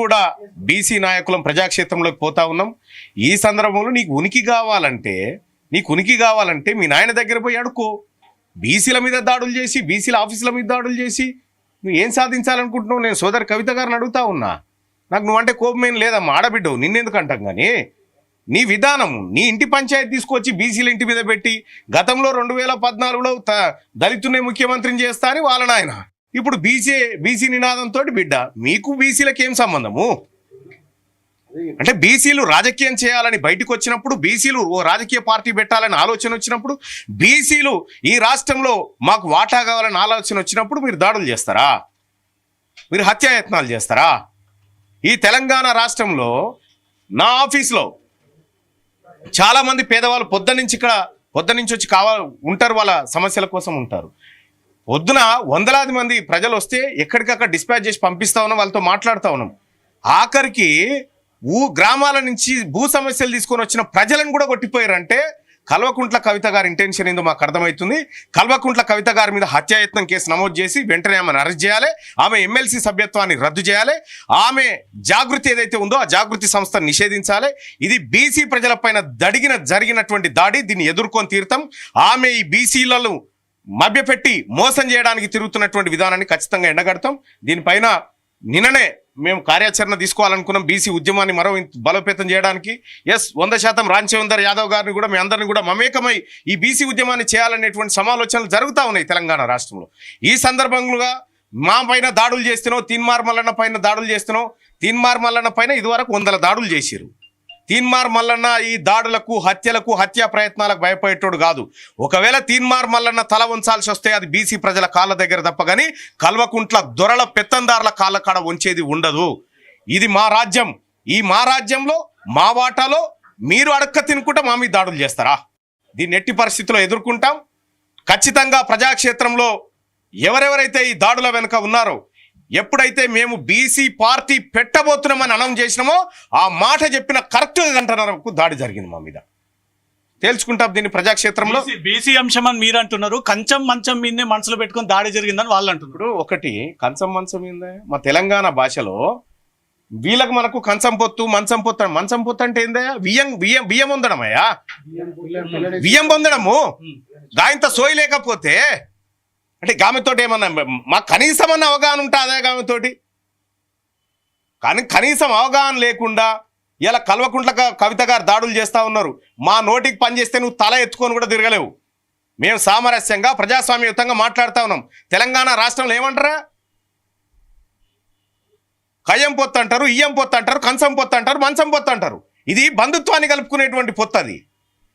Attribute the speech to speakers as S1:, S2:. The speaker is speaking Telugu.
S1: కూడా బీసీ నాయకులం ప్రజాక్షేత్రంలోకి పోతా ఉన్నాం. ఈ సందర్భంలో నీకు ఉనికి కావాలంటే మీ నాయన దగ్గర పోయి అడుకో. బీసీల మీద దాడులు చేసి, బీసీల ఆఫీసుల మీద దాడులు చేసి నువ్వు ఏం సాధించాలనుకుంటున్నావు? నేను సోదరి కవిత గారిని అడుగుతా ఉన్నా. నాకు నువ్వంటే కోపమేం లేదమ్మా, ఆడబిడ్డవు, నిన్నెందుకు అంటాం. కానీ నీ విధానము, నీ ఇంటి పంచాయతీ తీసుకొచ్చి బీసీల ఇంటి మీద పెట్టి గతంలో 2014లో దళితునే ముఖ్యమంత్రిని చేస్తా అని వాళ్ళ నాయన, ఇప్పుడు బీసీ నినాదంతో బిడ్డ. మీకు బీసీలకు ఏం సంబంధము? అంటే బీసీలు రాజకీయం చేయాలని బయటకు వచ్చినప్పుడు, బీసీలు ఓ రాజకీయ పార్టీ పెట్టాలని ఆలోచన వచ్చినప్పుడు, బీసీలు ఈ రాష్ట్రంలో మాకు వాటా కావాలని ఆలోచన వచ్చినప్పుడు మీరు దాడులు చేస్తారా? మీరు హత్యాయత్నాలు చేస్తారా? ఈ తెలంగాణ రాష్ట్రంలో నా ఆఫీస్లో చాలామంది పేదవాళ్ళు పొద్దునుంచి వచ్చి ఉంటారు, వాళ్ళ సమస్యల కోసం ఉంటారు. పొద్దున వందలాది మంది ప్రజలు వస్తే ఎక్కడికక్కడ డిస్పాచ్ చేసి పంపిస్తా ఉన్నాం, వాళ్ళతో మాట్లాడుతూ ఉన్నాం. ఆఖరికి గ్రామాల నుంచి భూ సమస్యలు తీసుకొని వచ్చిన ప్రజలను కూడా కొట్టిపోయారంటే కల్వకుంట్ల కవిత గారి ఇంటెన్షన్ ఏందో మాకు అర్థమవుతుంది. కల్వకుంట్ల కవిత గారి మీద హత్యాయత్నం కేసు నమోదు చేసి వెంటనే ఆమెను అరెస్ట్ చేయాలి. ఆమె ఎమ్మెల్సీ సభ్యత్వాన్ని రద్దు చేయాలి. ఆమె జాగృతి ఏదైతే ఉందో ఆ జాగృతి సంస్థను నిషేధించాలి. ఇది బీసీ ప్రజలపైన జరిగినటువంటి దాడి, దీన్ని ఎదుర్కొని తీరుతాం. ఆమె ఈ బీసీలను మభ్యపెట్టి మోసం చేయడానికి తిరుగుతున్నటువంటి విధానాన్ని ఖచ్చితంగా ఎండగడతాం. దీనిపైన నిన్ననే మేము కార్యాచరణ తీసుకోవాలనుకున్నాం, బీసీ ఉద్యమాన్ని మరో బలోపేతం చేయడానికి. 100% రాంచందర్ యాదవ్ గారిని కూడా మీ అందరిని కూడా మమేకమై ఈ బీసీ ఉద్యమాన్ని చేయాలనేటువంటి సమాలోచనలు జరుగుతూ ఉన్నాయి తెలంగాణ రాష్ట్రంలో. ఈ సందర్భంగా మా పైన దాడులు చేస్తున్నావు, తీన్మార్ మల్లన్న పైన దాడులు చేస్తున్నావు. తీన్మార్ మల్లన్న పైన ఇదివరకు 100 దాడులు చేశారు. తీన్మార్ మల్లన్న ఈ దాడులకు, హత్యలకు, హత్యా ప్రయత్నాలకు భయపడేటోడు కాదు. ఒకవేళ తీన్మార్ మల్లన్న తల ఉంచాల్సి వస్తే అది బీసీ ప్రజల కాళ్ళ దగ్గర తప్ప కానీ కల్వకుంట్ల దొరల పెత్తందారుల కాళ్ళ కాడ ఉంచేది ఉండదు. ఇది మా రాజ్యం. ఈ మా రాజ్యంలో మా వాటాలో మీరు అడక్క తినుకుంటా మా మీద దాడులు చేస్తారా? దీన్ని ఎట్టి పరిస్థితుల్లో ఎదుర్కొంటాం. ఖచ్చితంగా ప్రజాక్షేత్రంలో ఎవరెవరైతే ఈ దాడుల వెనుక ఉన్నారో, ఎప్పుడైతే మేము బీసీ పార్టీ పెట్టబోతున్నామని అనౌన్స్ చేసినామో ఆ మాట చెప్పిన కరెక్ట్గా గంటన్నరకు దాడి జరిగింది మా మీద. తేల్చుకుంటాం దీన్ని ప్రజాక్షేత్రంలో.
S2: బీసీ అంశం అని మీరు అంటున్నారు, కంచం మంచం మీదనే మనసులో పెట్టుకుని దాడి జరిగిందని వాళ్ళు అంటున్నారు.
S1: ఒకటి కంచం మంచం మీద మా తెలంగాణ భాషలో వీళ్ళకు మనకు కంచం పొత్తు, మంచం పొత్తు అంటే ఏందయ్యా? బియ్యం పొందడమయ్యా, బియ్యం పొందడము. దాంతో సోయి లేకపోతే అంటే గామెతోటి ఏమన్నా మాకు కనీసం అన్న అవగాహన ఉంటుందా? గామెతోటి కానీ కనీసం అవగాహన లేకుండా ఇలా కల్వకుంట్ల కవిత గారు దాడులు చేస్తూ ఉన్నారు. మా నోటికి పనిచేస్తే నువ్వు తల ఎత్తుకొని కూడా తిరగలేవు. మేము సామరస్యంగా ప్రజాస్వామ్యయుతంగా మాట్లాడుతూ ఉన్నాం. తెలంగాణ రాష్ట్రంలో ఏమంటారా? కయ్యం పొత్తు అంటారు, ఇయ్యం పొత్తు అంటారు, కంచం పొత్తు అంటారు, మంచం పొత్తు అంటారు. ఇది బంధుత్వాన్ని కలుపుకునేటువంటి పొత్తు. అది